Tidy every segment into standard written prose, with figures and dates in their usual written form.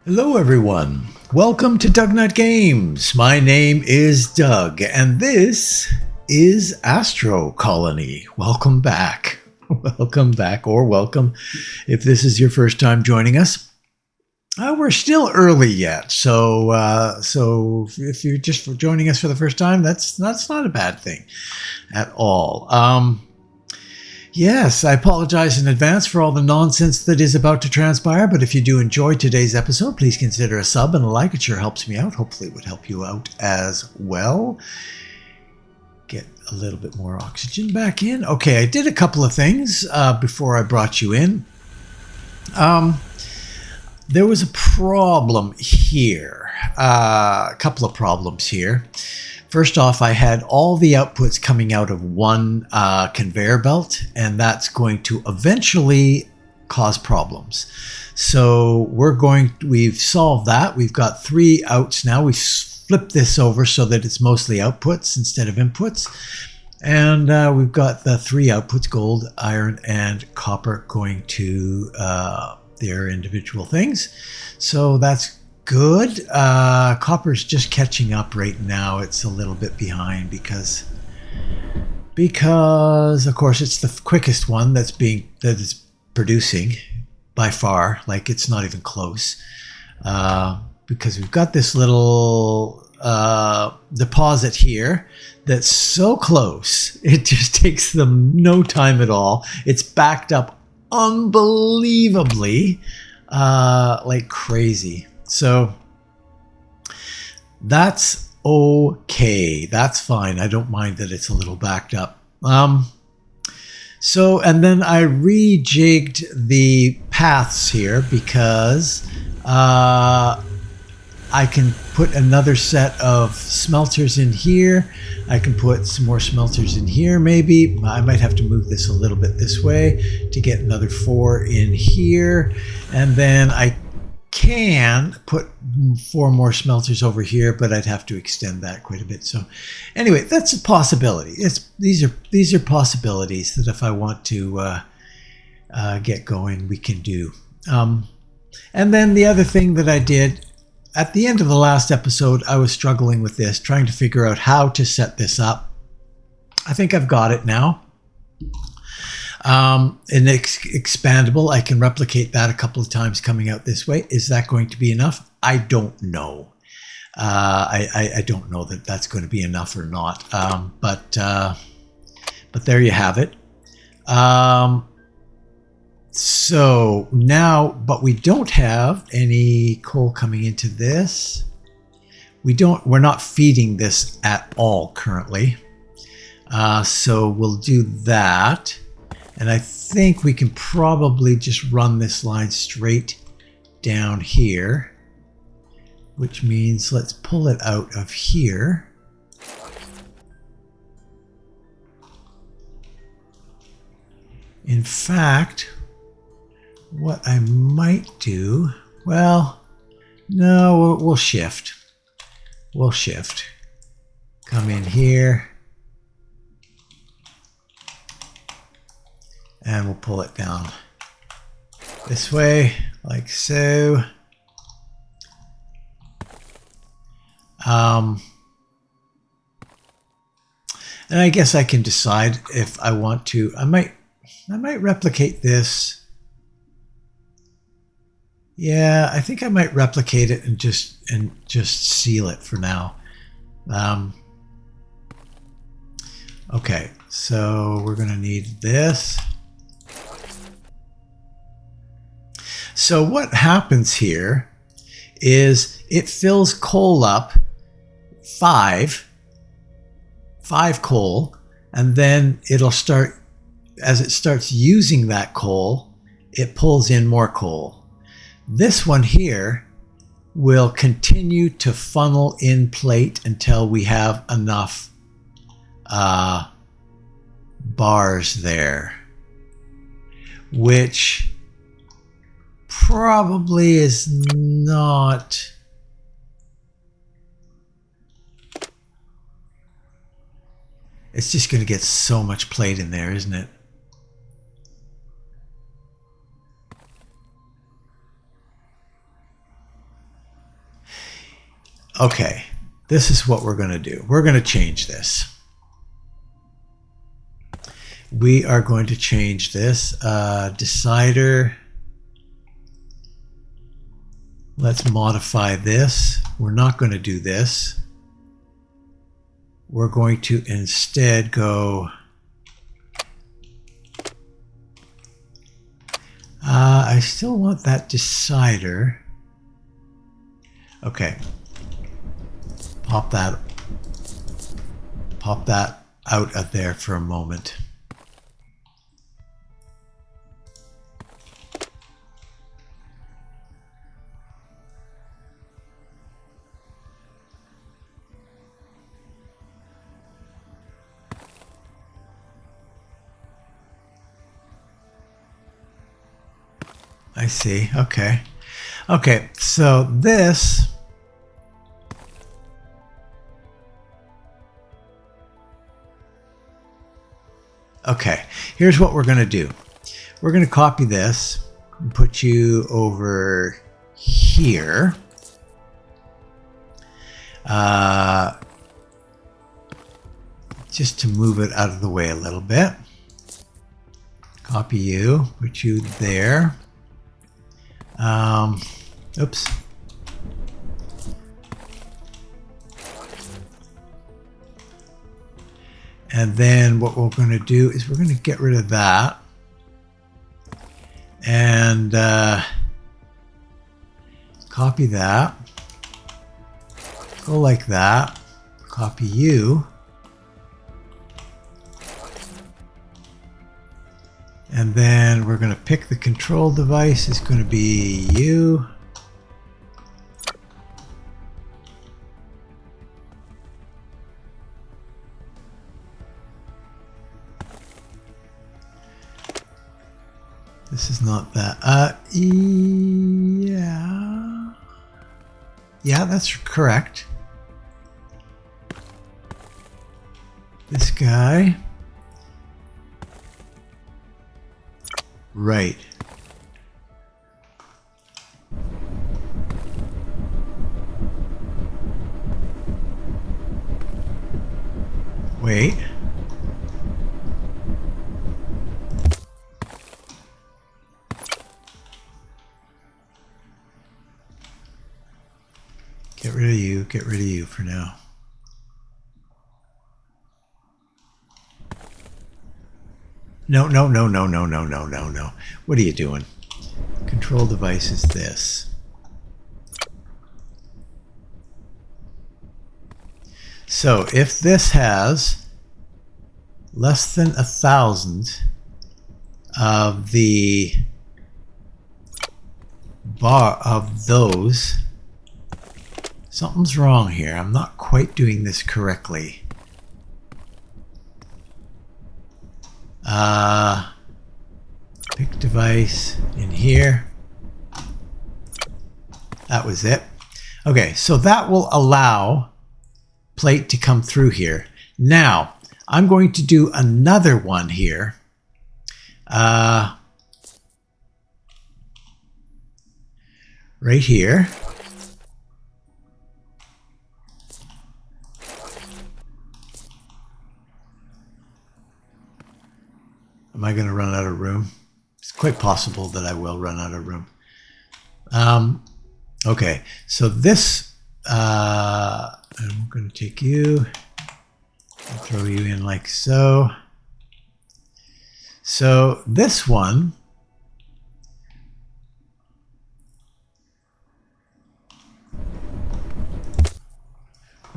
Hello everyone, welcome to DougNutGames. My name is Doug and this is Astro Colony. Welcome back. Welcome back, or welcome if this is your first time joining us. We're still early yet, so if you're just joining us for the first time, that's not a bad thing at all. Yes, I apologize in advance for all the nonsense that is about to transpire, but if you do enjoy today's episode, please consider a sub and a like. It sure helps me out. Hopefully it would help you out as well. Get a little bit more oxygen back in. Okay, I did a couple of things before I brought you in. There was a problem here. A couple of problems here. First off, I had all the outputs coming out of one conveyor belt, and that's going to eventually cause problems. So we've solved that. We've got 3 outs now. We've flipped this over so that it's mostly outputs instead of inputs. And we've got the 3 outputs, gold, iron, and copper, going to their individual things. So that's good. Copper's just catching up right now. It's a little bit behind because of course it's the quickest one that is producing by far. Like, it's not even close, because we've got this little deposit here that's so close. It just takes them no time at all. It's backed up unbelievably, like crazy. So that's okay. That's fine. I don't mind that it's a little backed up. And then I rejigged the paths here because I can put another set of smelters in here. I can put some more smelters in here maybe. I might have to move this a little bit this way to get another 4 in here. And then I can put 4 more smelters over here, but I'd have to extend that quite a bit. So anyway, that's a possibility. These are possibilities that if I want to get going, we can do. And then the other thing that I did at the end of the last episode, I was struggling with this, trying to figure out how to set this up. I think I've got it now. And expandable, I can replicate that a couple of times coming out this way. Is that going to be enough? I don't know. I don't know that that's going to be enough or not. But there you have it. So now, but we don't have any coal coming into this. We're not feeding this at all currently. So we'll do that. And I think we can probably just run this line straight down here, which means let's pull it out of here. In fact, what I might do, well, no, we'll shift. We'll shift. Come in here. And we'll pull it down this way, like so. And I guess I can decide if I want to. I might replicate this. Yeah, I think I might replicate it and just seal it for now. Okay, so we're going to need this. So what happens here is it fills coal up, 5 coal, and then it'll start, as it starts using that coal, it pulls in more coal. This one here will continue to funnel in plate until we have enough bars there, which probably is not. It's just going to get so much plate in there, isn't it? Okay, this is what we're going to do. We're going to change this. We are going to change this. Decider. Let's modify this. We're not going to do this. We're going to instead go... I still want that decider. Okay. Pop that out of there for a moment. I see. Okay. Okay, so this... Okay, here's what we're going to do. We're going to copy this and put you over here. Just to move it out of the way a little bit. Copy you, put you there. Oops. And then what we're going to do is we're going to get rid of that. And copy that. Go like that. Copy you. And then we're going to pick the control device. It's going to be you. This is not that. Yeah. Yeah, that's correct. This guy. Right. Wait. Get rid of you for now. No. What are you doing? Control device is this. So if this has less than 1,000 of the bar of those, something's wrong here. I'm not quite doing this correctly. Pick device in here. That was it. Okay, so that will allow plate to come through here. Now, I'm going to do another one here. Right here. Am I going to run out of room? It's quite possible that I will run out of room. Okay, so this, I'm going to take you and throw you in like so. So this one,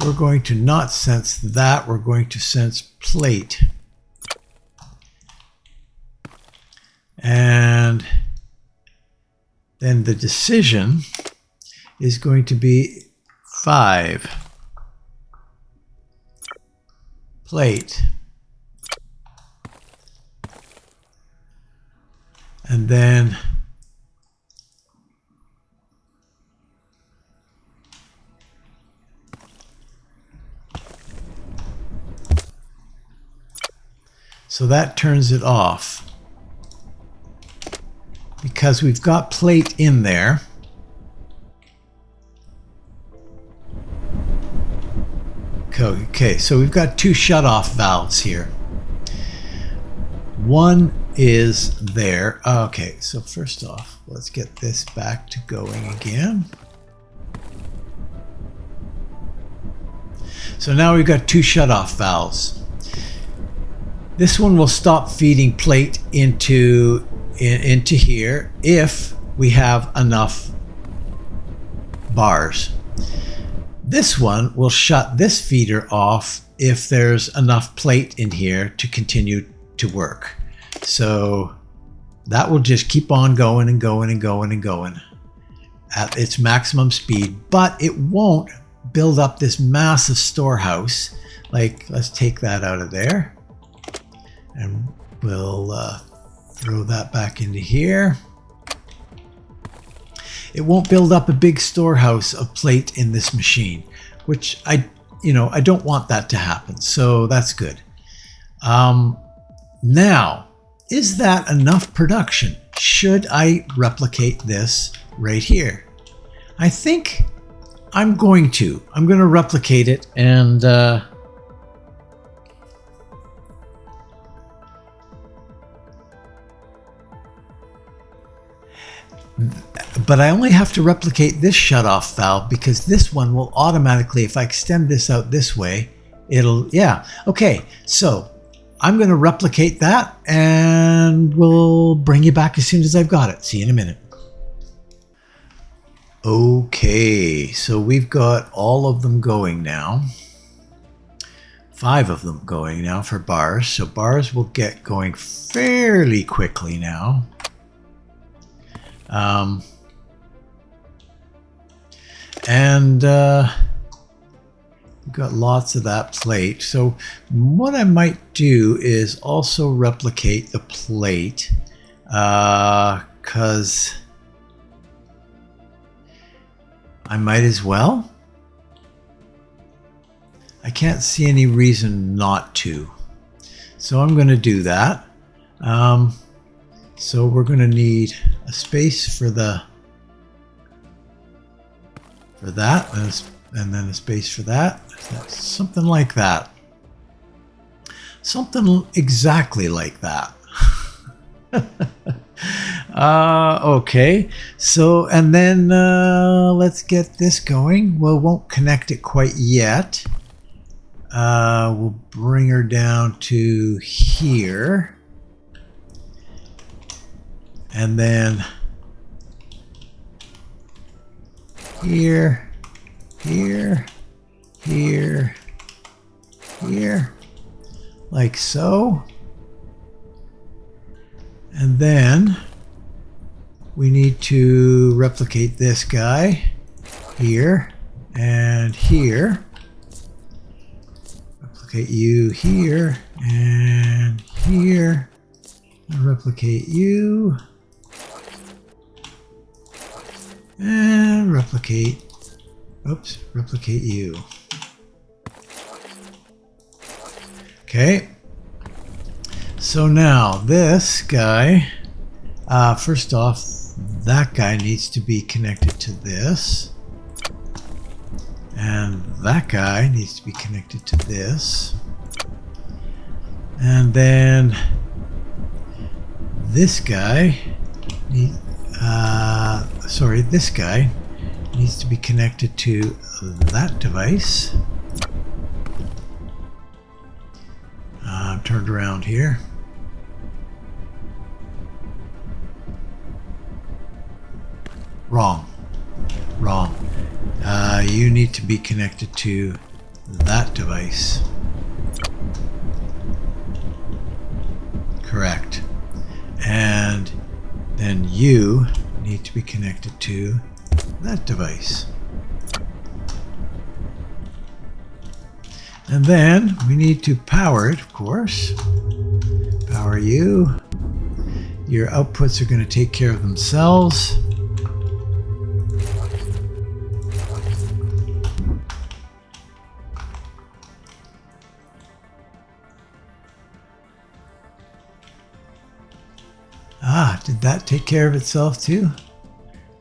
we're going to not sense that, we're going to sense plate. And then the decision is going to be 5. Plate. And then so that turns it off. Because we've got plate in there. Okay, so we've got two shut-off valves here. One is there. Okay, so first off, let's get this back to going again. So now we've got two shut-off valves. This one will stop feeding plate into here if we have enough bars. This one will shut this feeder off if there's enough plate in here to continue to work. So that will just keep on going and going and going and going at its maximum speed, but it won't build up this massive storehouse. Like, let's take that out of there and we'll throw that back into here. It won't build up a big storehouse of plate in this machine, which I don't want that to happen. So that's good. Now, is that enough production? Should I replicate this right here? I think I'm going to. I'm going to replicate it and but I only have to replicate this shutoff valve because this one will automatically, if I extend this out this way, it'll, yeah. Okay, so I'm going to replicate that and we'll bring you back as soon as I've got it. See you in a minute. Okay, so we've got all of them going now. 5 of them going now for bars. So bars will get going fairly quickly now. We've got lots of that plate. So what I might do is also replicate the plate, because I might as well. I can't see any reason not to. So I'm going to do that. So we're going to need a space for that, and then a space for that. Something like that. Something exactly like that. Okay, so and then let's get this going. Well, won't connect it quite yet. We'll bring her down to here. And then here, here, here, here, like so. And then we need to replicate this guy here and here. Replicate you here and here. And replicate you. And replicate you. Okay. So now this guy, first off, that guy needs to be connected to this. And that guy needs to be connected to this. And then this guy this guy needs to be connected to that device. I'm turned around here. Wrong. You need to be connected to that device. Correct. And then you need to be connected to that device. And then we need to power it, of course. Power you. Your outputs are going to take care of themselves. Did that take care of itself too?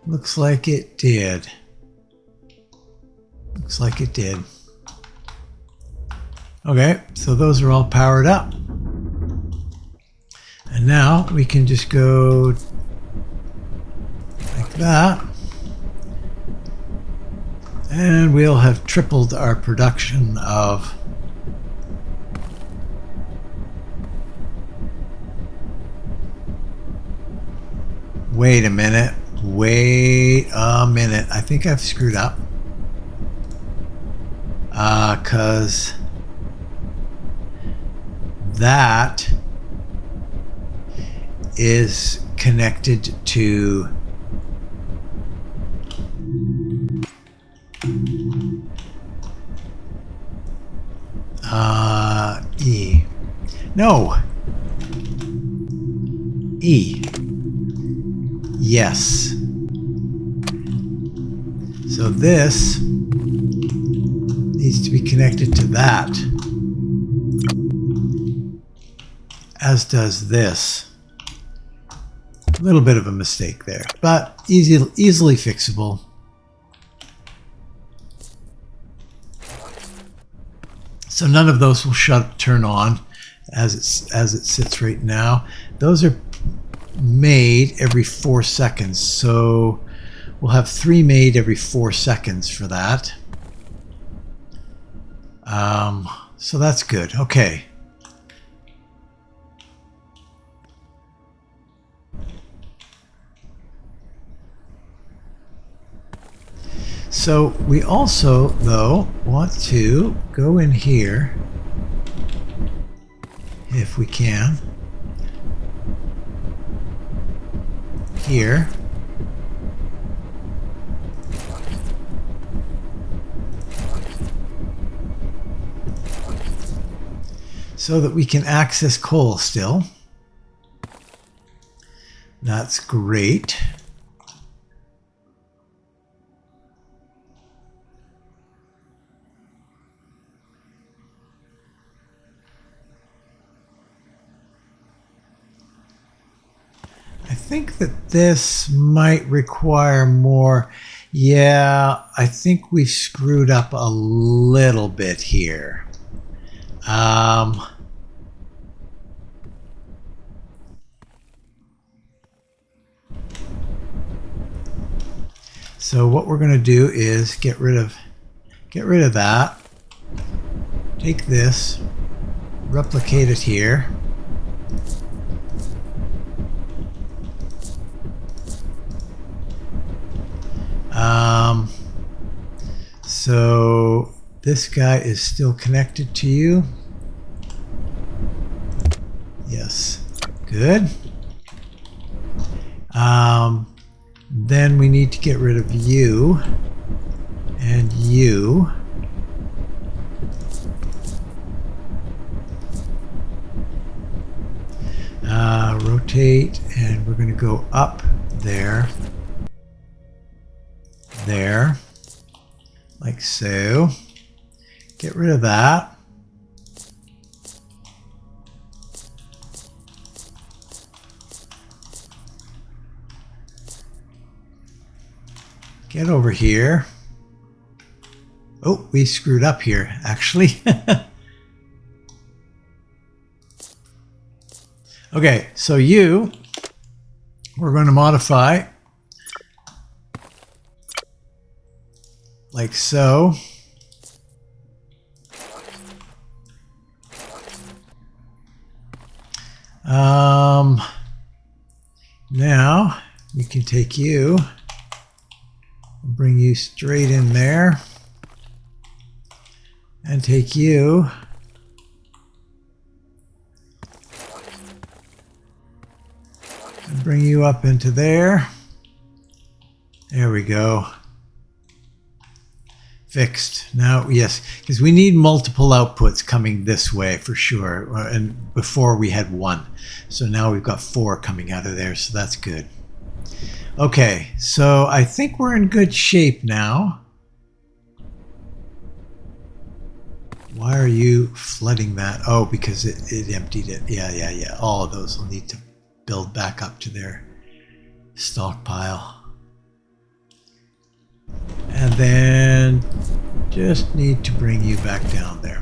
Looks like it did. Looks like it did. Okay, so those are all powered up. And now we can just go like that. And we'll have tripled our production of wait a minute. I think I've screwed up. Because that is connected to E. No. E. Yes. So this needs to be connected to that, as does this. A little bit of a mistake there, but easily fixable. So none of those will turn on as it sits right now. Those are made every 4 seconds, so we'll have 3 made every 4 seconds for that. So that's good. Okay. So we also, though, want to go in here, if we can, here, so that we can access coal still. That's great. I think that this might require more. Yeah, I think we screwed up a little bit here. So what we're going to do is get rid of that. Take this, replicate it here. So this guy is still connected to you. Yes, good. Then we need to get rid of you and you. Rotate, and we're going to go up there, like so. Get rid of that. Get over here. Oh, we screwed up here, actually. Okay, so we're going to modify like so. Now we can take you and bring you straight in there, and take you and bring you up into there. There we go. Fixed. Now, yes, because we need multiple outputs coming this way for sure. And before we had 1. So now we've got 4 coming out of there. So that's good. Okay, so I think we're in good shape now. Why are you flooding that? Oh, because it emptied it. Yeah. All of those will need to build back up to their stockpile. And then just need to bring you back down there.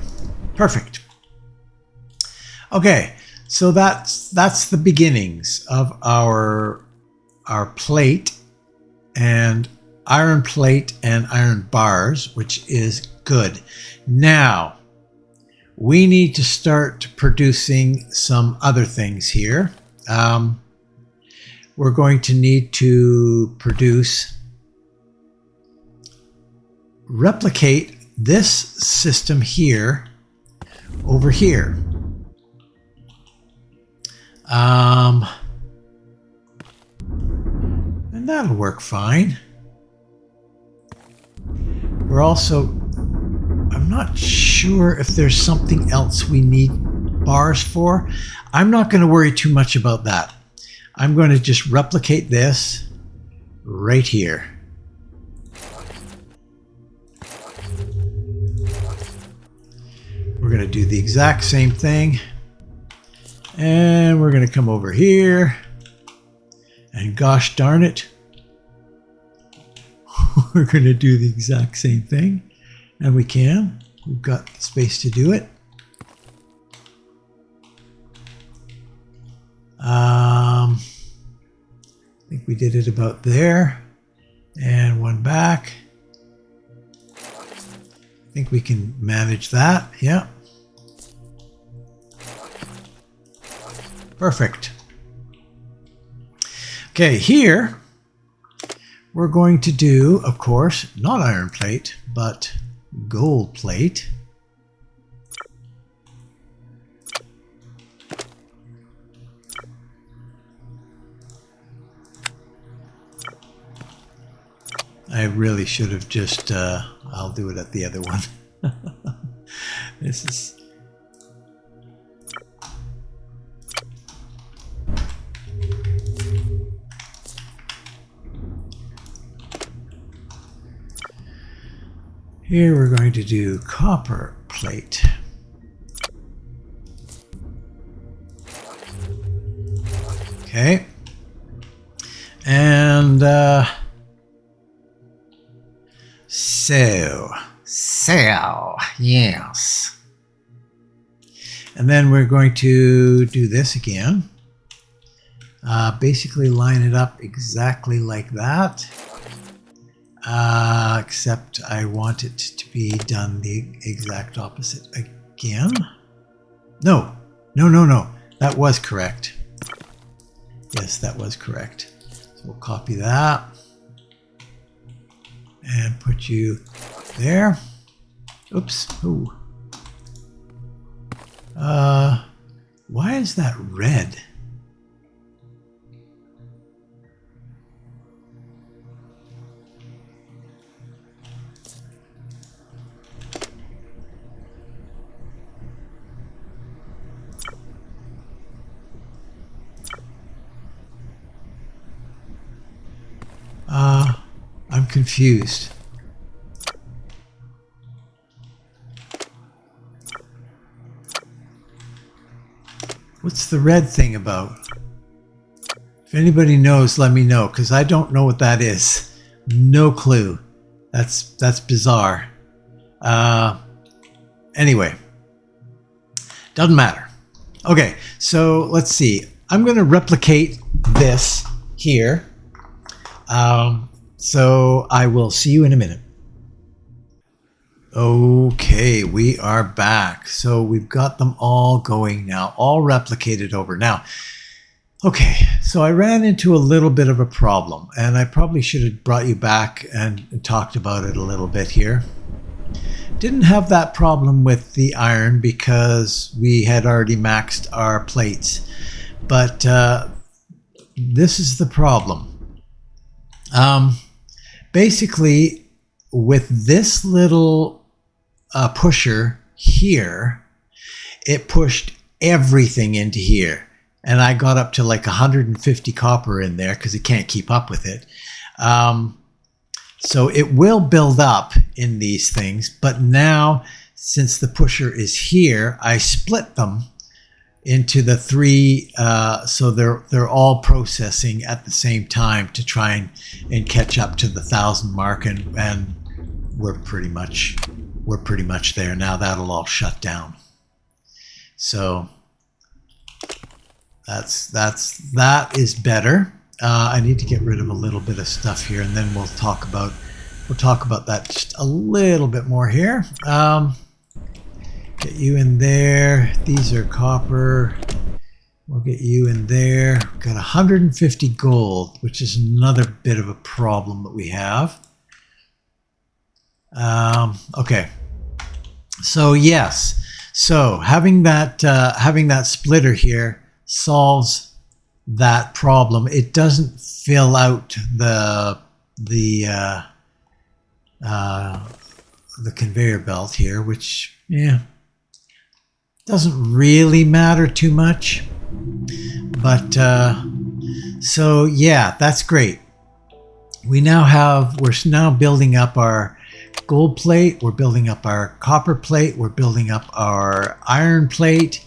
Perfect. Okay, so that's the beginnings of our plate and iron plate and iron bars, which is good. Now we need to start producing some other things here. We're going to need to replicate this system here over here. And that'll work fine. We're also, I'm not sure if there's something else we need bars for. I'm not going to worry too much about that. I'm going to just replicate this right here. We're going to do the exact same thing. And we're going to come over here. And gosh darn it, we're going to do the exact same thing. And we can. We've got the space to do it. I think we did it about there. And one back. I think we can manage that. Yeah. Perfect. Okay, here we're going to do, of course, not iron plate, but gold plate. I really should have just, I'll do it at the other one. This is... Here we're going to do copper plate. Okay. And so, yes. And then we're going to do this again. Basically line it up exactly like that. Except I want it to be done the exact opposite again. No. That was correct. Yes, that was correct. So we'll copy that and put you there. Oops. Ooh. Why is that red? I'm confused. What's the red thing about? If anybody knows, let me know, because I don't know what that is. No clue. That's bizarre. Anyway, doesn't matter. Okay, so let's see. I'm going to replicate this here. So I will see you in a minute. Okay, we are back. So we've got them all going now, all replicated over. Now, okay, so I ran into a little bit of a problem, and I probably should have brought you back and talked about it a little bit here. Didn't have that problem with the iron because we had already maxed our plates. But this is the problem. Basically, with this little pusher here, it pushed everything into here. And I got up to like 150 copper in there because it can't keep up with it. So it will build up in these things. But now, since the pusher is here, I split them into the three, so they're all processing at the same time to try and catch up to the 1,000 mark, and we're pretty much there now. That'll all shut down. So That is better. I need to get rid of a little bit of stuff here, and then we'll talk about that just a little bit more here. Get you in there. These are copper. We'll get you in there. Got 150 gold, which is another bit of a problem that we have. Okay. So yes. So having that splitter here solves that problem. It doesn't fill out the conveyor belt here, which doesn't really matter too much. But so yeah, that's great. We're now building up our gold plate, we're building up our copper plate, we're building up our iron plate.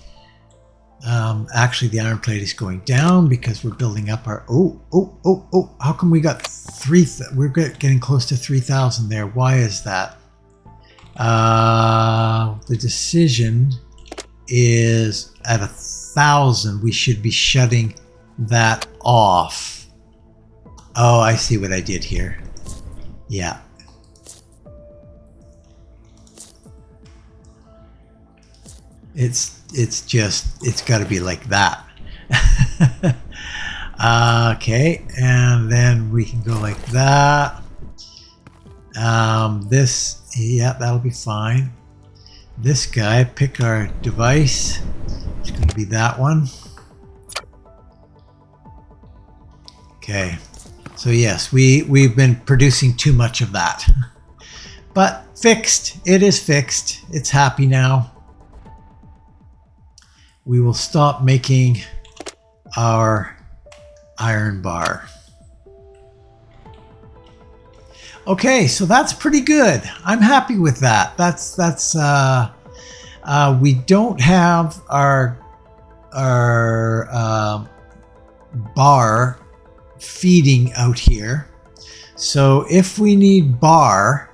Actually, the iron plate is going down because we're building up our... Oh, how come we got we're getting close to 3,000 there? Why is that? The decision is at 1,000. We should be shutting that off. Oh, I see what I did here. Yeah. It's got to be like that. Okay, and then we can go like that. That'll be fine. This guy, pick our device. It's going to be that one. Okay, so yes, we've been producing too much of that. But fixed. It is fixed. It's happy now. We will stop making our iron bar. Okay, so that's pretty good. I'm happy with that. We don't have our bar feeding out here. So if we need bar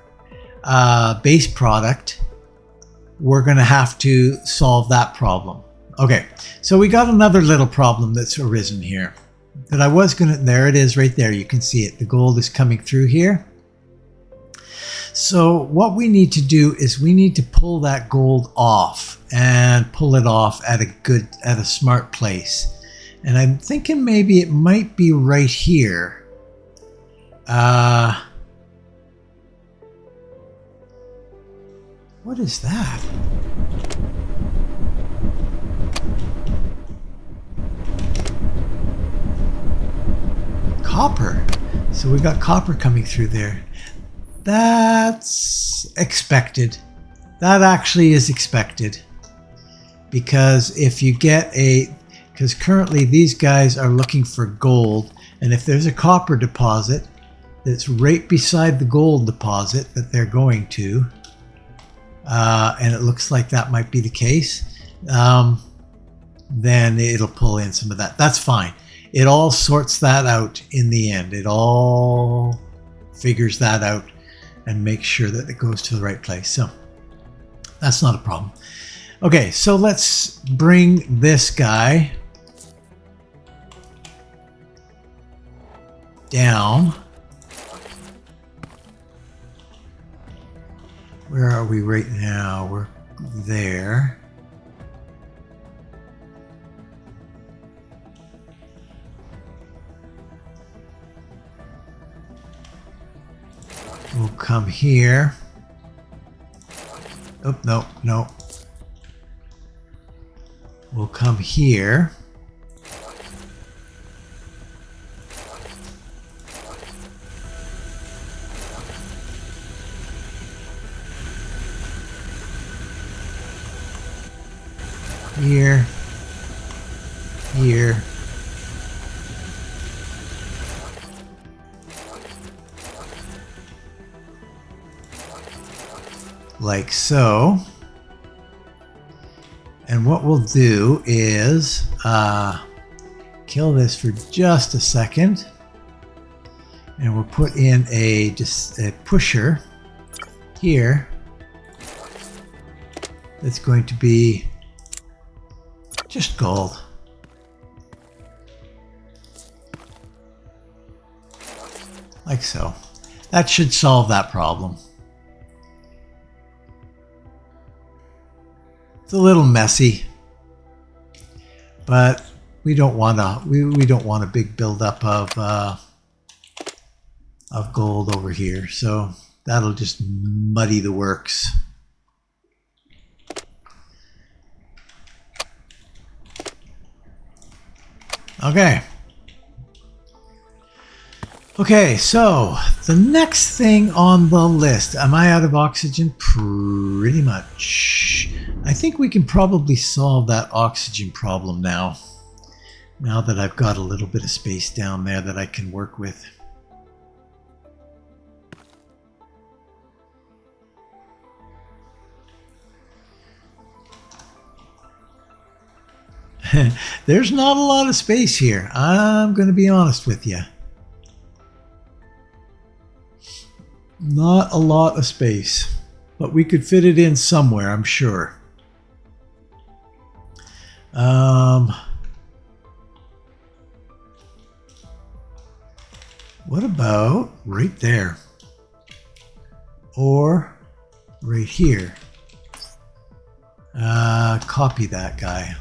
base product, we're going to have to solve that problem. Okay, so we got another little problem that's arisen here that I was going to... There it is right there. You can see it. The gold is coming through here. So what we need to do is we need to pull that gold off and pull it off at a smart place. And I'm thinking maybe it might be right here. What is that? Copper. So we got copper coming through there. That's expected. That actually is expected. Because if you get because currently these guys are looking for gold, and if there's a copper deposit that's right beside the gold deposit that they're going to, and it looks like that might be the case, then it'll pull in some of that. That's fine. It all sorts that out in the end. It all figures that out and makes sure that it goes to the right place. So that's not a problem. Okay, so let's bring this guy down. Where are we right now? We're there. We'll come here. Oh, no. We'll come here. Here. Here. Like so. And what we'll do is kill this for just a second, and we'll put in just a pusher here that's going to be just gold. like so. That should solve that problem. It's a little messy, but we don't want a big buildup of gold over here, so that'll just muddy the works. Okay, so the next thing on the list, am I out of oxygen? Pretty much. I think we can probably solve that oxygen problem now that I've got a little bit of space down there that I can work with. There's not a lot of space here. I'm going to be honest with you. Not a lot of space, but we could fit it in somewhere, I'm sure. What about right there? Or right here? Copy that guy.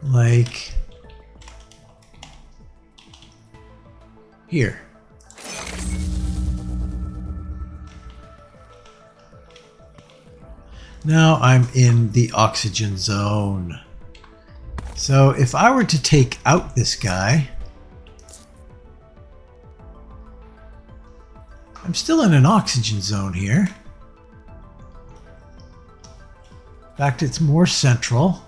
Like here. Now I'm in the oxygen zone. So if I were to take out this guy, I'm still in an oxygen zone here. In fact, it's more central.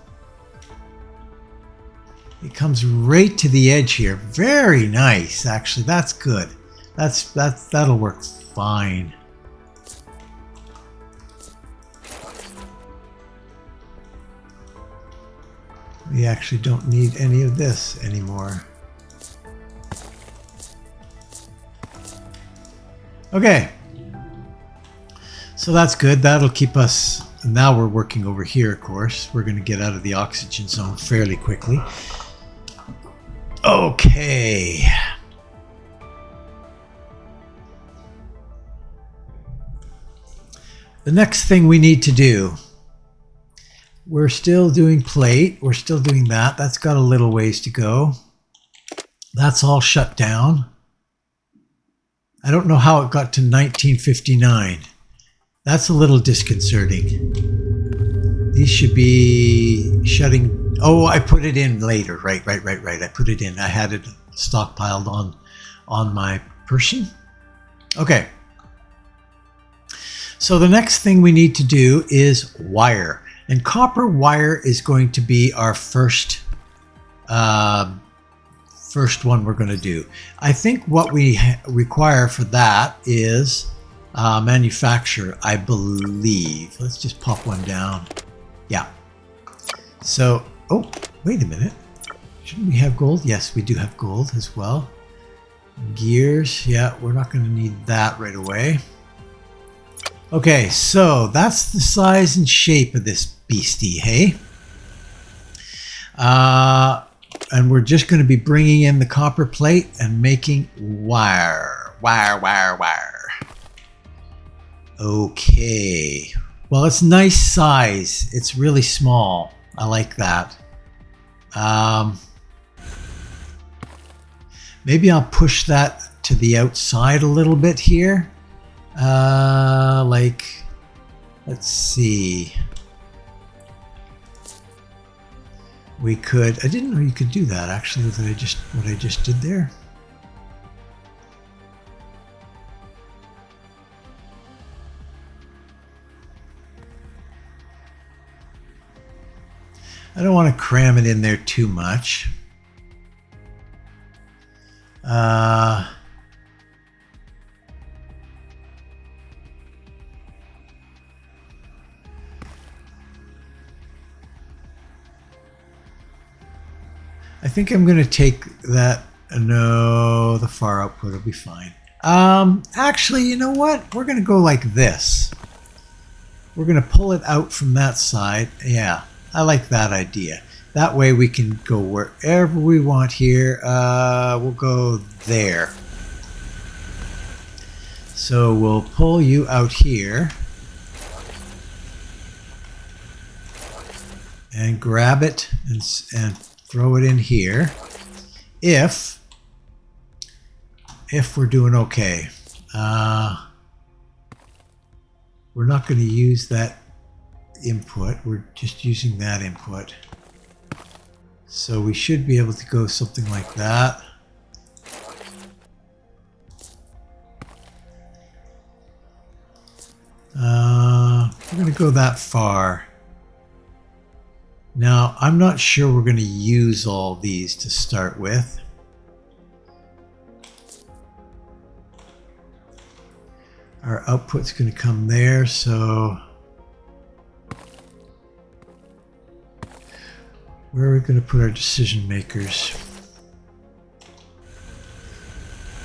It comes right to the edge here. Very nice, actually. That's good. That'll work fine. We actually don't need any of this anymore. Okay. So that's good. That'll keep us. Now we're working over here, of course. We're going to get out of the oxygen zone fairly quickly. Okay. The next thing we need to do, we're still doing plate. We're still doing that. That's got a little ways to go. That's all shut down. I don't know how it got to 1959. That's a little disconcerting. These should be shutting. Oh, I put it in later. Right. I put it in. I had it stockpiled on my person. Okay. So the next thing we need to do is wire. And copper wire is going to be our first one we're going to do. I think what we require for that is manufacture, I believe. Let's just pop one down. Yeah. So, oh, wait a minute. Shouldn't we have gold? Yes, we do have gold as well. Gears, yeah, we're not going to need that right away. Okay, so that's the size and shape of this beastie, hey? And we're just going to be bringing in the copper plate and making wire. Okay. Well, it's nice size. It's really small. I like that. Maybe I'll push that to the outside a little bit here. Like, let's see. We could, I didn't know you could do that actually, what I just did there. I don't want to cram it in there too much. I think I'm going to take that. No, the far output will be fine. Actually, you know what? We're going to go like this. We're going to pull it out from that side. Yeah, I like that idea. That way we can go wherever we want here. We'll go there. So we'll pull you out here and grab it and throw it in here if we're doing okay. We're not going to use that input. We're just using that input. So we should be able to go something like that. We're going to go that far. Now, I'm not sure we're going to use all these to start with. Our output's going to come there, so where are we going to put our decision makers?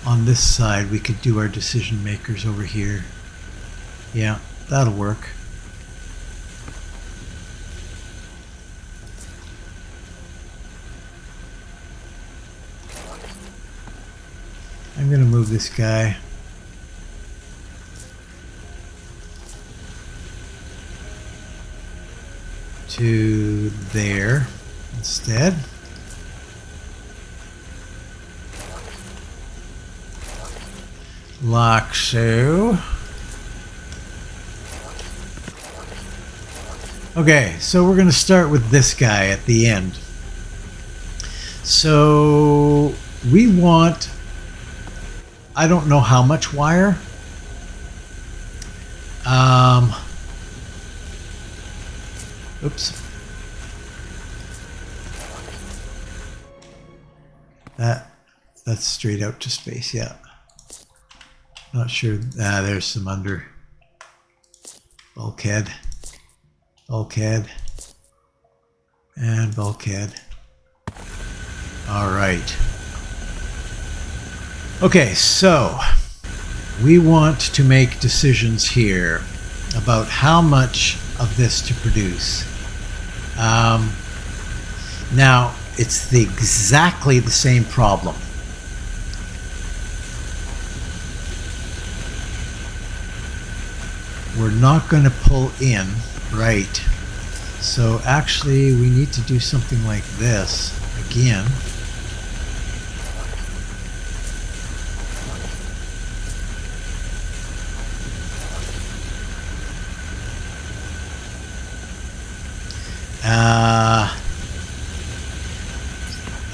On this side, we could do our decision makers over here. Yeah, that'll work. I'm going to move this guy to there instead. Like so. Okay, so we're going to start with this guy at the end. So we want, I don't know how much wire. Oops. That's straight out to space, yeah. Not sure. There's some under. Bulkhead. Bulkhead. And bulkhead. All right. Okay, so we want to make decisions here about how much of this to produce. Now, it's exactly the same problem. We're not going to pull in, right? So actually, we need to do something like this again.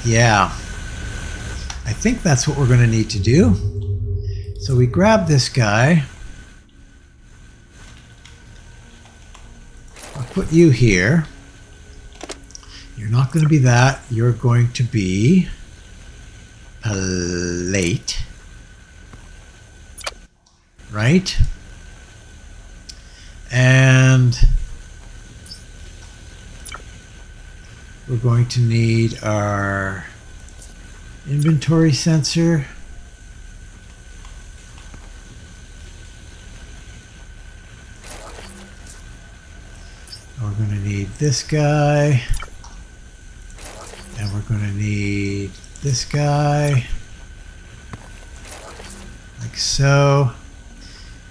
Yeah, I think that's what we're going to need to do. So we grab this guy. I'll put you here. You're not going to be that. You're going to be plate. Right? And we're going to need our inventory sensor. We're going to need this guy. And we're going to need this guy. Like so.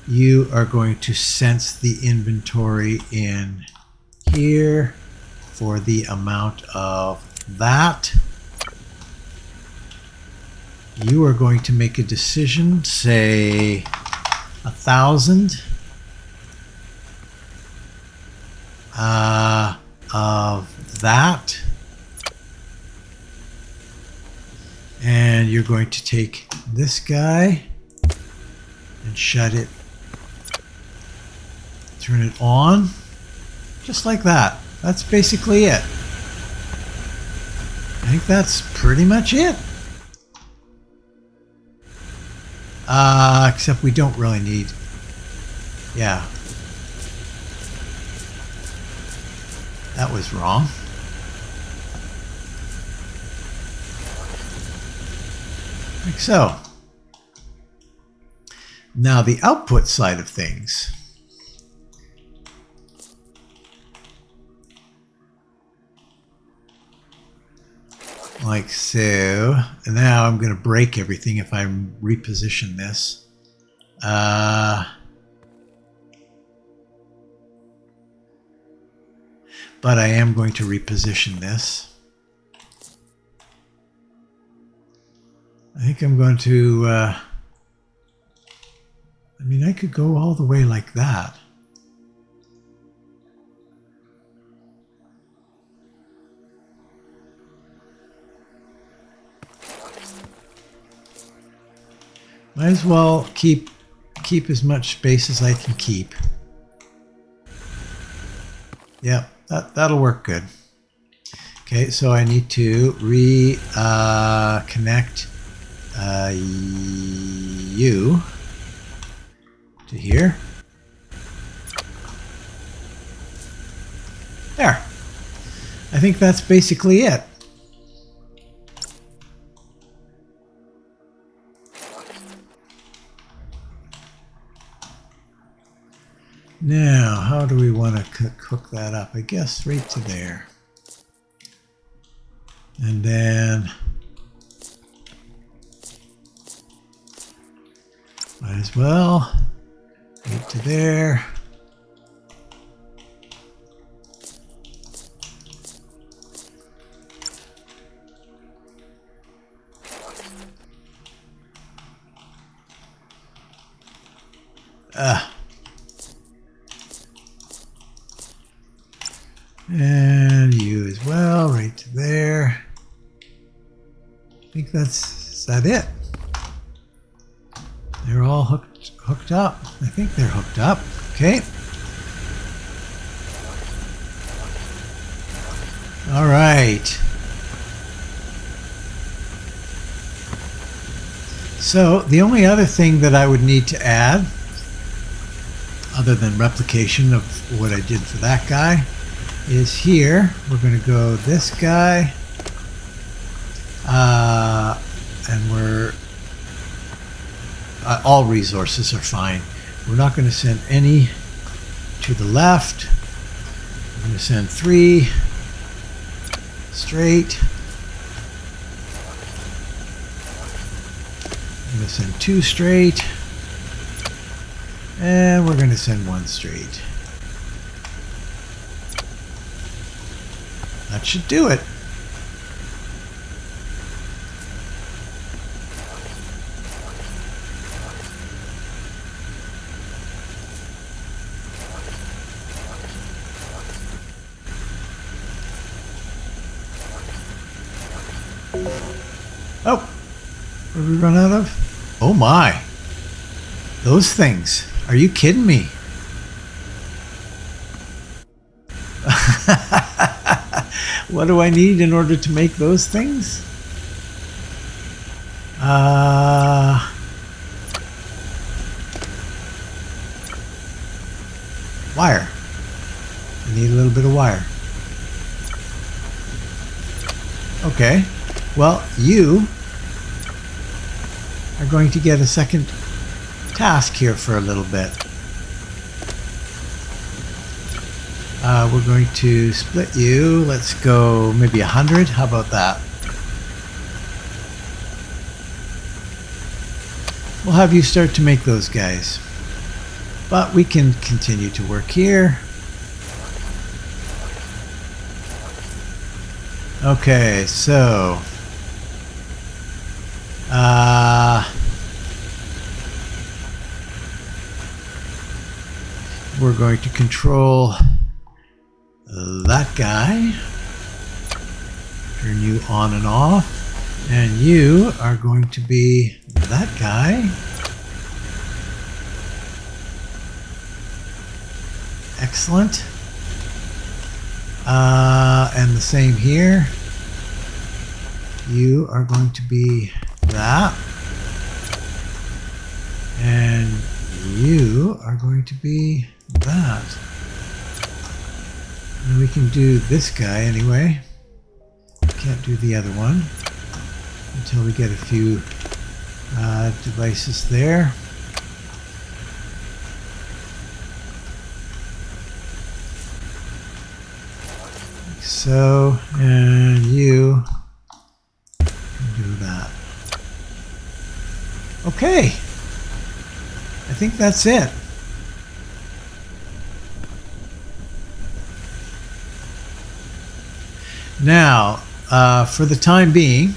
You are going to sense the inventory in here for the amount of that. You are going to make a decision, say 1,000 of that. And you're going to take this guy and shut it, turn it on, just like that. That's basically it. I think that's pretty much it. Except we don't really need, yeah. That was wrong. Like so. Now the output side of things. like so. And now I'm going to break everything if I reposition this. But I am going to reposition this. I think I'm going to, I mean, I could go all the way like that. Might as well keep as much space as I can keep. Yep, that'll work good. Okay, so I need to connect you to here. There. I think that's basically it. Now, how do we want to cook that up? I guess right to there. And then might as well right to there. And you as well, right to there. I think is that it? They're all hooked up. I think they're hooked up. Okay. All right. So the only other thing that I would need to add, other than replication of what I did for that guy, is here. We're going to go this guy, and we're all resources are fine. We're not going to send any to the left. We're going to send 3 straight. I'm going to send 2 straight, and we're going to send 1 straight. That should do it. Oh, what did we run out of? Oh my. Those things. Are you kidding me? What do I need in order to make those things? Wire. I need a little bit of wire. Okay. Well, you are going to get a second task here for a little bit. We're going to split you. Let's go maybe 100. How about that? We'll have you start to make those guys. But we can continue to work here. Okay, so we're going to control that guy, turn you on and off, and you are going to be that guy. Excellent. And the same here. You are going to be that. And you are going to be that. And we can do this guy anyway. Can't do the other one until we get a few devices there. Like so, and you Okay. I think that's it. Now, for the time being,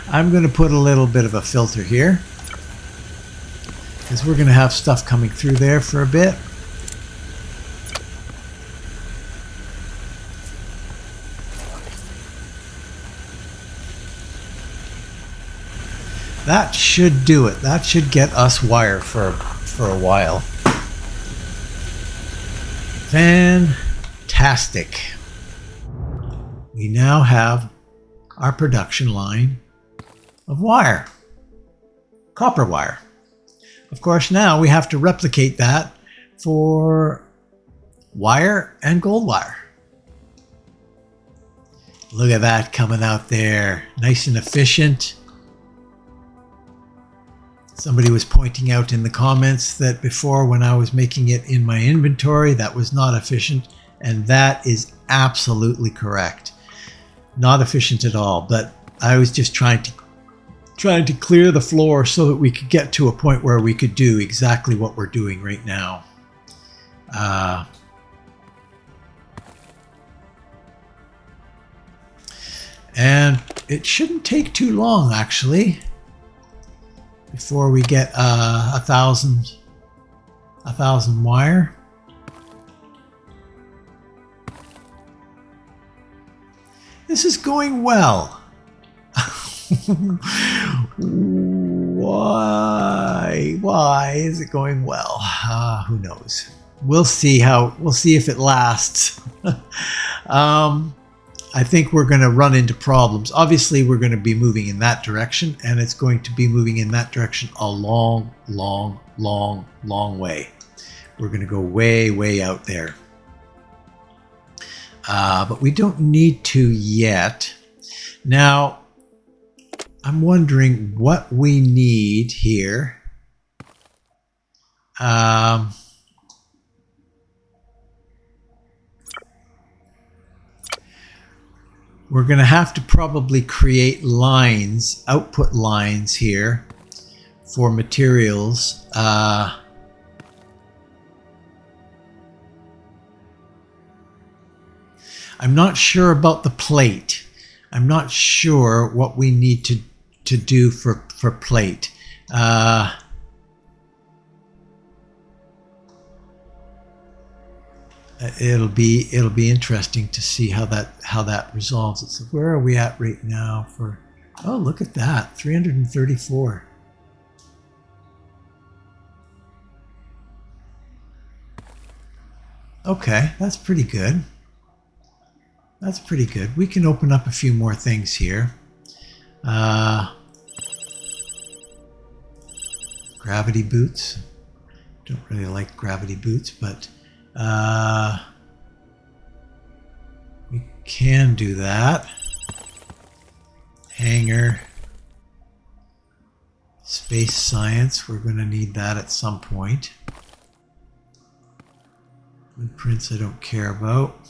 I'm going to put a little bit of a filter here, because we're going to have stuff coming through there for a bit. That should do it. That should get us wire for a while. Fantastic. We now have our production line of wire. Copper wire. Of course, now we have to replicate that for wire and gold wire. Look at that coming out there. Nice and efficient. Somebody was pointing out in the comments that before, when I was making it in my inventory, that was not efficient, and that is absolutely correct. Not efficient at all, but I was just trying to clear the floor so that we could get to a point where we could do exactly what we're doing right now. And it shouldn't take too long, actually, before we get 1,000 wire. This is going well. Why is it going well? Who knows? We'll see if it lasts. I think we're going to run into problems. Obviously, we're going to be moving in that direction, and it's going to be moving in that direction a long way. We're going to go way out there. But we don't need to yet. Now, I'm wondering what we need here. We're going to have to probably create lines, output lines here for materials. I'm not sure about the plate. I'm not sure what we need to do for plate. It'll be interesting to see how that resolves. It's where are we at right now for? Oh, look at that, 334. Okay, that's pretty good. That's pretty good. We can open up a few more things here. Gravity boots. Don't really like gravity boots, but we can do that. Hanger. Space science. We're going to need that at some point. Blueprints I don't care about.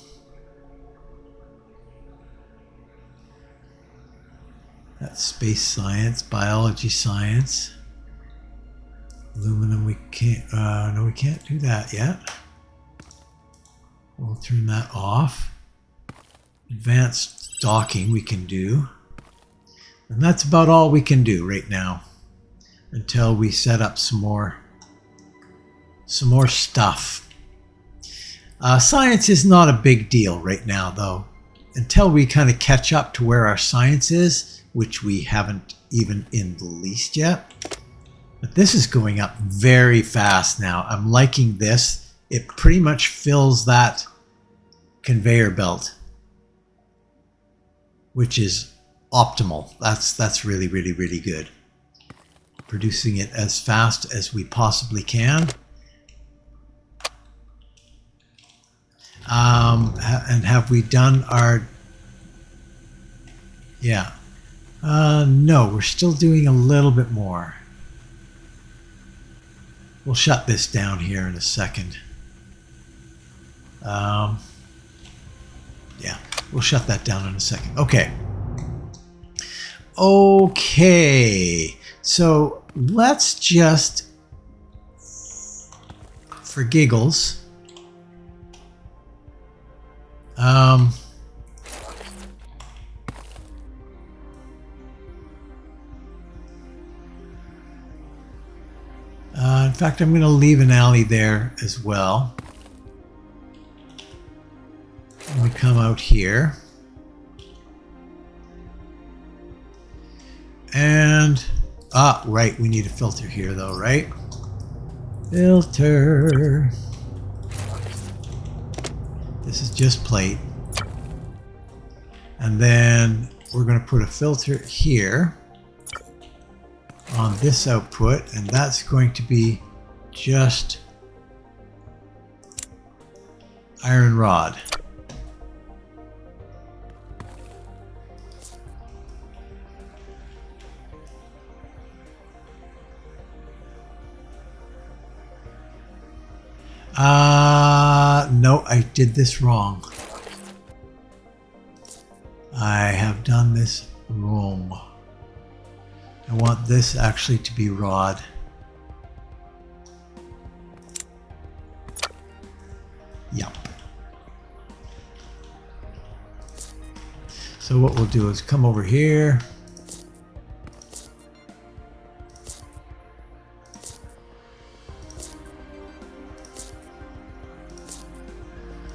That's space science, biology science. Aluminum we can't, no, we can't do that yet. We'll turn that off. Advanced docking we can do. And that's about all we can do right now until we set up some more stuff. Science is not a big deal right now, though. Until we kind of catch up to where our science is, which we haven't even in the least yet. But this is going up very fast now. I'm liking this. It pretty much fills that conveyor belt, which is optimal. That's really good. Producing it as fast as we possibly can. And have we done our... Yeah. No, we're still doing a little bit more. We'll shut this down here in a second. Yeah, we'll shut that down in a second. Okay. So let's just, for giggles, in fact, I'm going to leave an alley there as well. And we come out here. And, right, we need a filter here though, right? Filter. This is just plate. And then we're going to put a filter here on this output, and that's going to be just iron rod. No, I did this wrong. I have done this wrong. I want this actually to be rod. Yep. So what we'll do is come over here.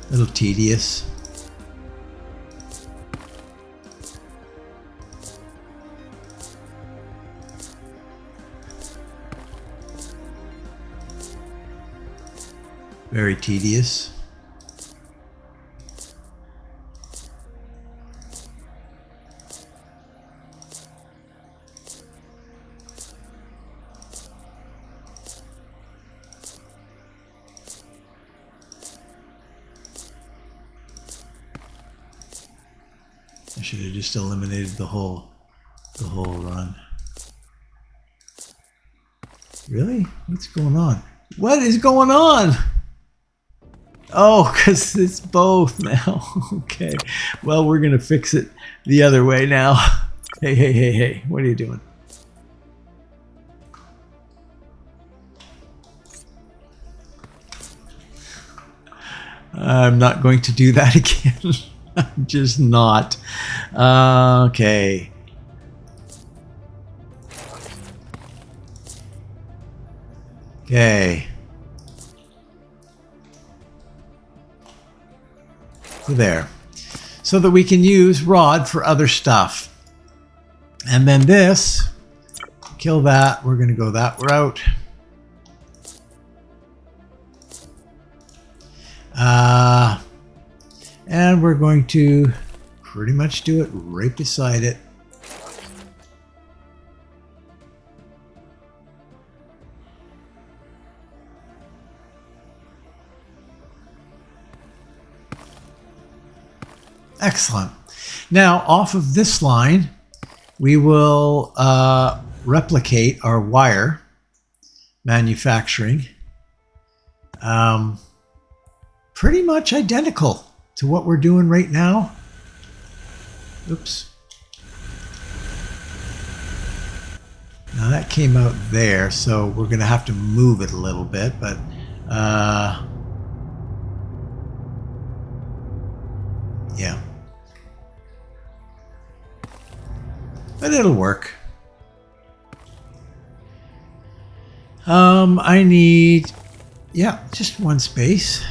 A little tedious. Very tedious. I should have just eliminated the whole run. Really? What's going on? What is going on? Oh, because it's both now. Okay. Well, we're going to fix it the other way now. Hey, hey, hey, hey. What are you doing? I'm not going to do that again. I'm just not. Okay. Okay. So there. So that we can use rod for other stuff. And then this, kill that. We're going to go that route. And we're going to pretty much do it right beside it. Excellent. Now, off of this line, we will replicate our wire manufacturing. Pretty much identical to what we're doing right now. Oops. Now that came out there, so we're going to have to move it a little bit, but yeah. But it'll work. I need, yeah, just one space.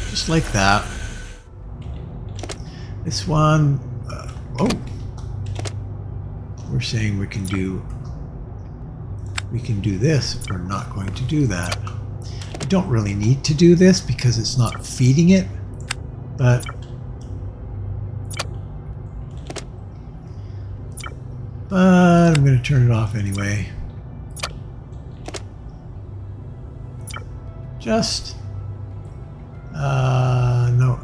Just like that. This one, oh, we're saying we can do this. We're not going to do that. We don't really need to do this because it's not feeding it, but I'm going to turn it off anyway. Just no,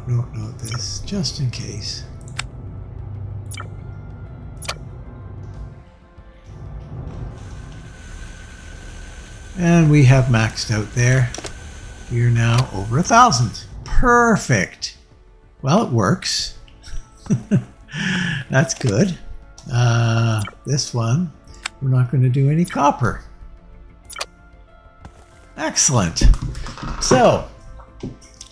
this, just in case. And we have maxed out there. We are now over 1,000. Perfect. Well, it works. That's good. This one, we're not going to do any copper. Excellent. So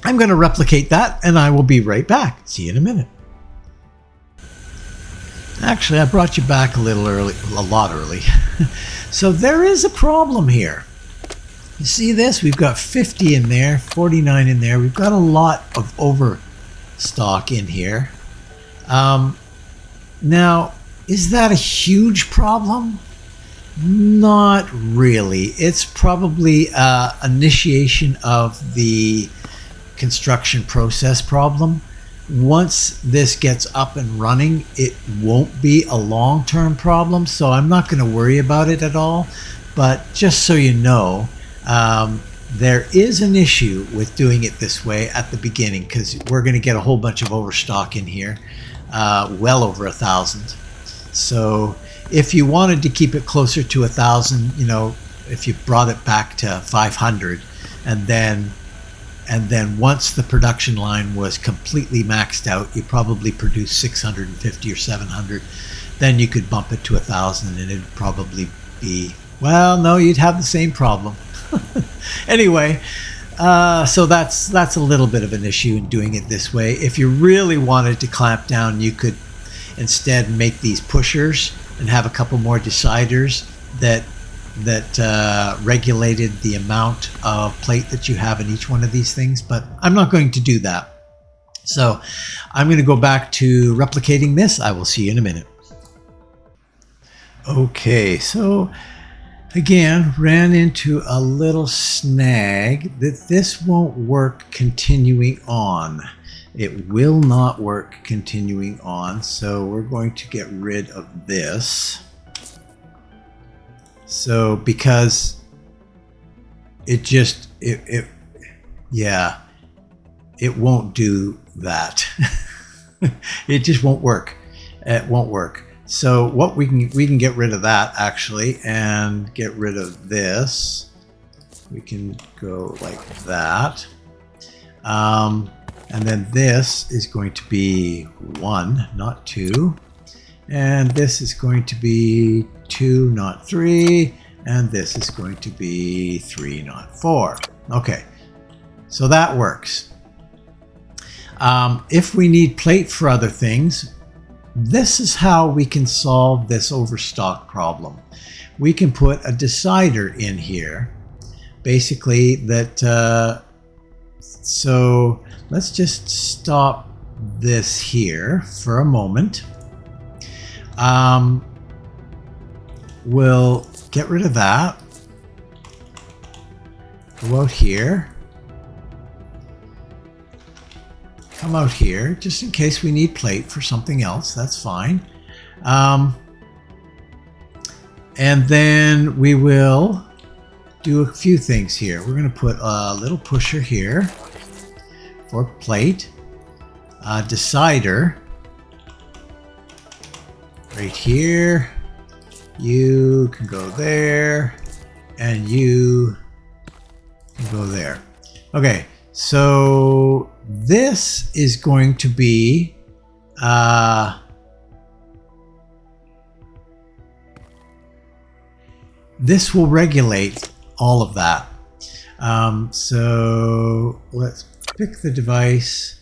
I'm going to replicate that and I will be right back. See you in a minute. Actually, I brought you back a little early, a lot early. So there is a problem here. You see this? We've got 50 in there, 49 in there. We've got a lot of overstock in here. Now, is that a huge problem? Not really. It's probably initiation of the construction process problem. Once this gets up and running, it won't be a long-term problem, so I'm not going to worry about it at all. But just so you know, there is an issue with doing it this way at the beginning, because we're going to get a whole bunch of overstock in here, well over 1,000. So if you wanted to keep it closer to 1,000, you know, if you brought it back to 500, and then once the production line was completely maxed out, you probably produce 650 or 700, then you could bump it to 1,000 and it'd probably be, well, no, you'd have the same problem. Anyway, so that's a little bit of an issue in doing it this way. If you really wanted to clamp down, you could instead make these pushers and have a couple more deciders that regulated the amount of plate that you have in each one of these things, but I'm not going to do that. So I'm going to go back to replicating this. I will see you in a minute. Okay, so again, ran into a little snag that this won't work continuing on. It will not work continuing on, so we're going to get rid of this. So because it just, yeah, it won't do that. It just won't work. It won't work. So what we can get rid of that actually, and get rid of this. We can go like that. And then this is going to be 1, not 2. And this is going to be 2, not 3. And this is going to be 3, not 4. Okay, so that works. If we need plate for other things, this is how we can solve this overstock problem. We can put a decider in here, basically that, so let's just stop this here for a moment. We'll get rid of that. Go out here. Come out here, just in case we need plate for something else, that's fine. And then we will do a few things here. We're going to put a little pusher here for plate, a decider right here. You can go there, and you can go there. Okay, so this is going to be this will regulate all of that. So let's pick the device.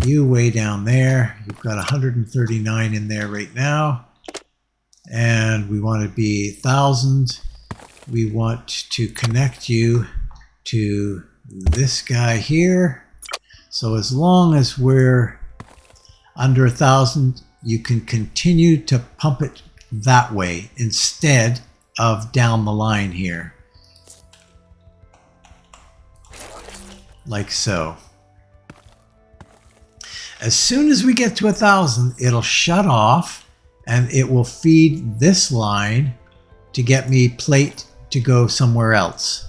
You way down there. You've got 139 in there right now. And we want to be 1,000. We want to connect you to this guy here. So as long as we're under 1,000, you can continue to pump it that way instead of down the line here. Like so. As soon as we get to 1,000, it'll shut off and it will feed this line to get me plate to go somewhere else.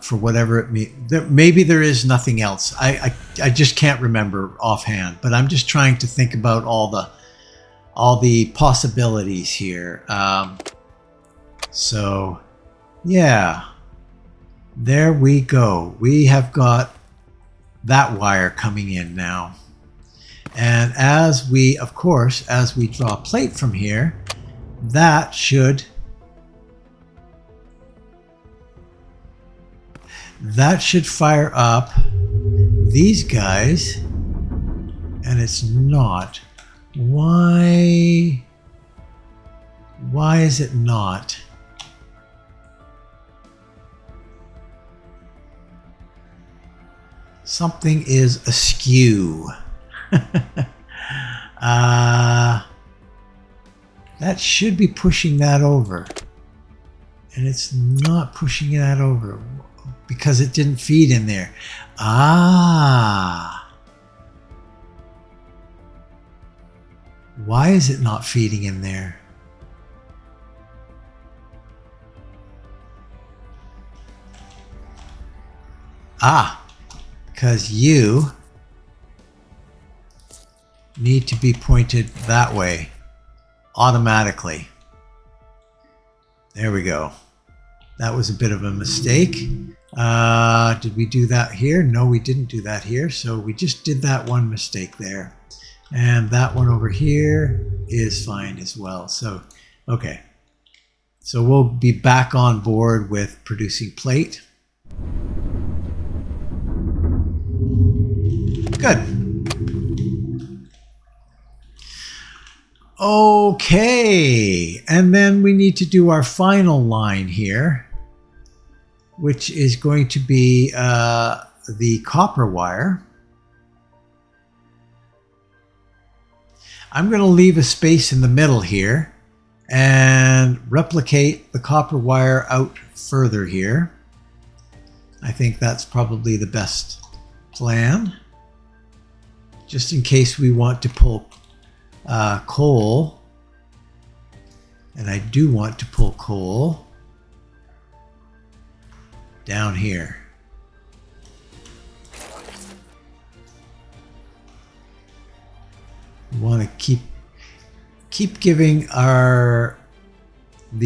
For whatever it means. Maybe there is nothing else. I just can't remember offhand, but I'm just trying to think about all the possibilities here. So yeah, there we go. We have got that wire coming in now. And as we, of course, as we draw a plate from here, that should fire up these guys. And it's not. Why is it not? Something is askew. That should be pushing that over. And it's not pushing that over because it didn't feed in there. Why is it not feeding in there? Because you need to be pointed that way automatically. There we go. That was a bit of a mistake. Did we do that here? No, we didn't do that here. So we just did that one mistake there. And that one over here is fine as well. So, okay. So we'll be back on board with producing plate. Good. Okay. And then we need to do our final line here, which is going to be the copper wire. I'm going to leave a space in the middle here and replicate the copper wire out further here. I think that's probably the best plan. Just in case we want to pull coal. And I do want to pull coal down here. We want to keep giving the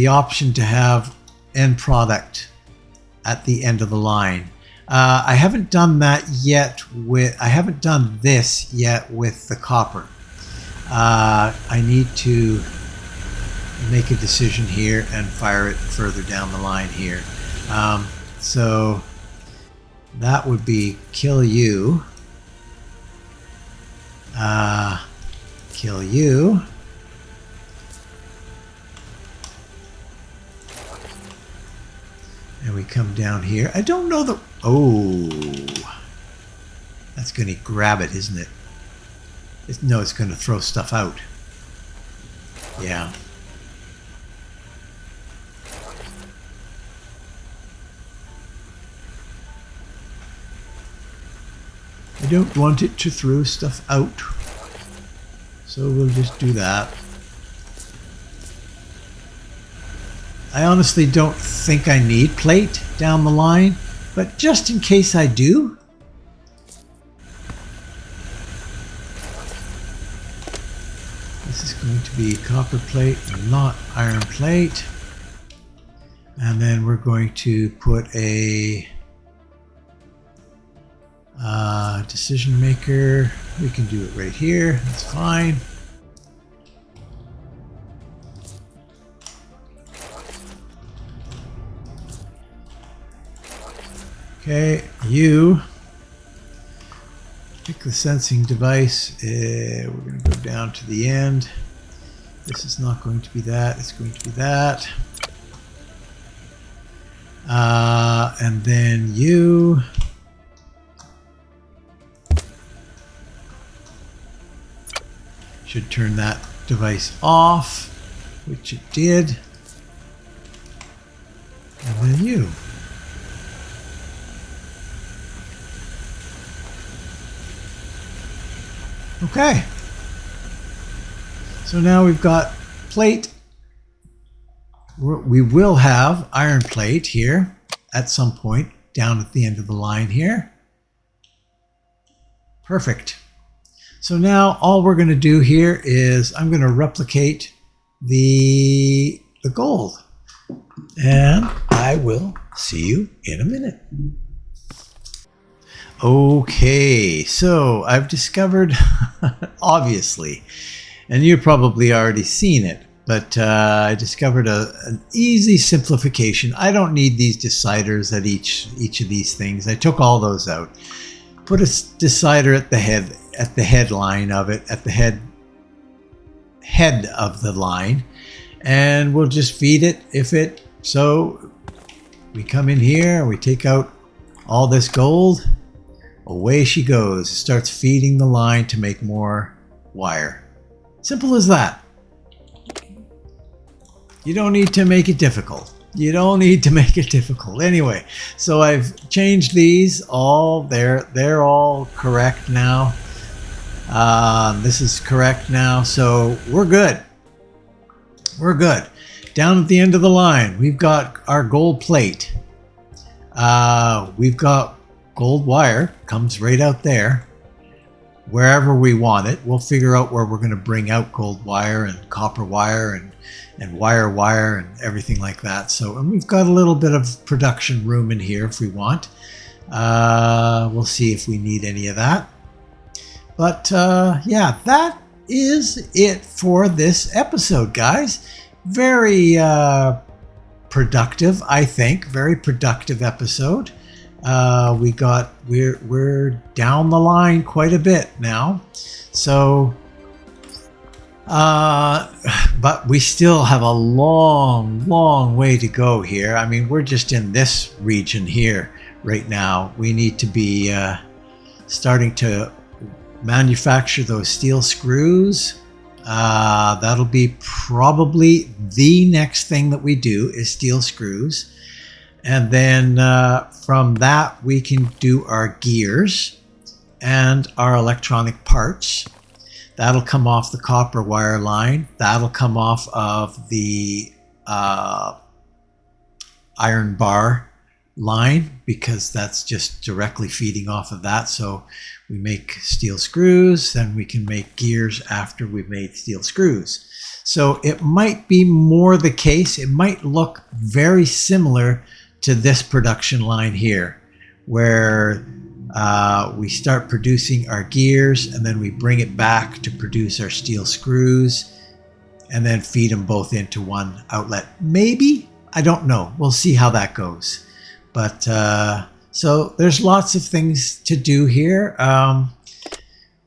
option to have end product at the end of the line. I haven't done that yet I haven't done this yet with the copper. I need to make a decision here and fire it further down the line here. So that would be kill you. Kill you. And we come down here. I don't know the... Oh. That's going to grab it, isn't it? No, it's going to throw stuff out. Yeah. I don't want it to throw stuff out. So we'll just do that. I honestly don't think I need plate down the line, but just in case I do, this is going to be copper plate, not iron plate. And then we're going to put a decision maker. We can do it right here. That's fine. Okay, you pick the sensing device. We're going to go down to the end. This is not going to be that. It's going to be that. And then you should turn that device off, which it did. And then you. Okay. So now we've got plate. We will have iron plate here at some point down at the end of the line here. Perfect. So now all we're going to do here is I'm going to replicate the gold. And I will see you in a minute. Okay, so I've discovered, obviously, and you've probably already seen it, but I discovered an easy simplification. I don't need these deciders at each of these things. I took all those out. Put a decider at the headline of it, at the head of the line, and we'll just feed it so we come in here, we take out all this gold, away she goes. It starts feeding the line to make more wire. Simple as that. You don't need to make it difficult. You don't need to make it difficult. Anyway, so I've changed these all. They're all correct now. This is correct now, so we're good. We're good. Down at the end of the line, we've got our gold plate. We've got gold wire, comes right out there. Wherever we want it, we'll figure out where we're going to bring out gold wire and copper wire and wire and everything like that. So, and we've got a little bit of production room in here if we want. We'll see if we need any of that. But yeah, that is it for this episode, guys. Very productive, I think. Very productive episode. We're down the line quite a bit now. So, but we still have a long way to go here. I mean, we're just in this region here right now. We need to be starting to manufacture those steel screws. That'll be probably the next thing that we do is steel screws. And then from that, we can do our gears and our electronic parts. That'll come off the copper wire line. That'll come off of the iron bar line because that's just directly feeding off of that. So we make steel screws, then we can make gears after we've made steel screws. So it might be more the case. It might look very similar to this production line here, where we start producing our gears and then we bring it back to produce our steel screws and then feed them both into one outlet. Maybe, I don't know. We'll see how that goes. But so there's lots of things to do here.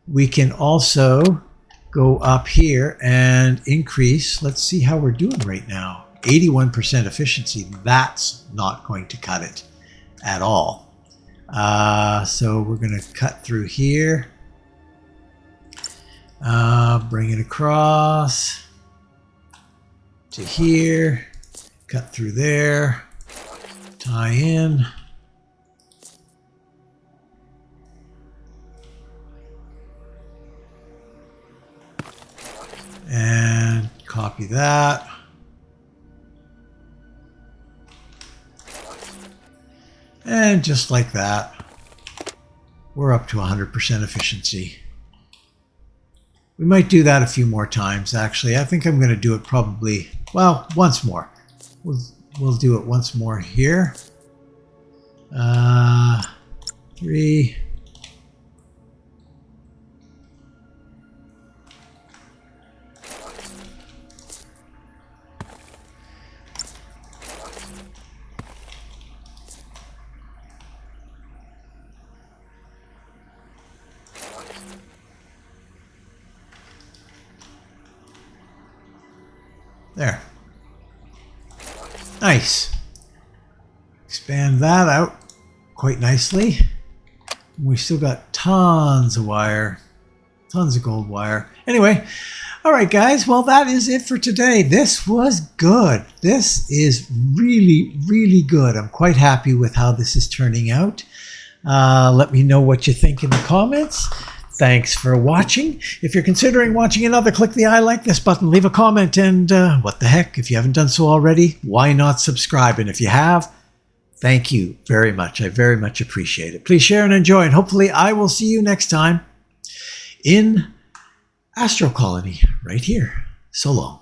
We can also go up here and increase. Let's see how we're doing right now. 81% efficiency. That's not going to cut it at all. So we're going to cut through here, bring it across to here, cut through there, tie in. And copy that. And just like that, we're up to 100% efficiency. We might do that a few more times, actually. I think I'm going to do it probably, well, once more. We'll do it once more here. 3. There. Nice. Expand that out quite nicely. We still got tons of wire, tons of gold wire. Anyway, all right, guys. Well, that is it for today. This was good. This is really, really good. I'm quite happy with how this is turning out. Let me know what you think in the comments. Thanks for watching. If you're considering watching another, click the I like this button, leave a comment, and what the heck, if you haven't done so already, why not subscribe? And if you have, thank you very much. I very much appreciate it. Please share and enjoy, and hopefully I will see you next time in Astro Colony right here. So long.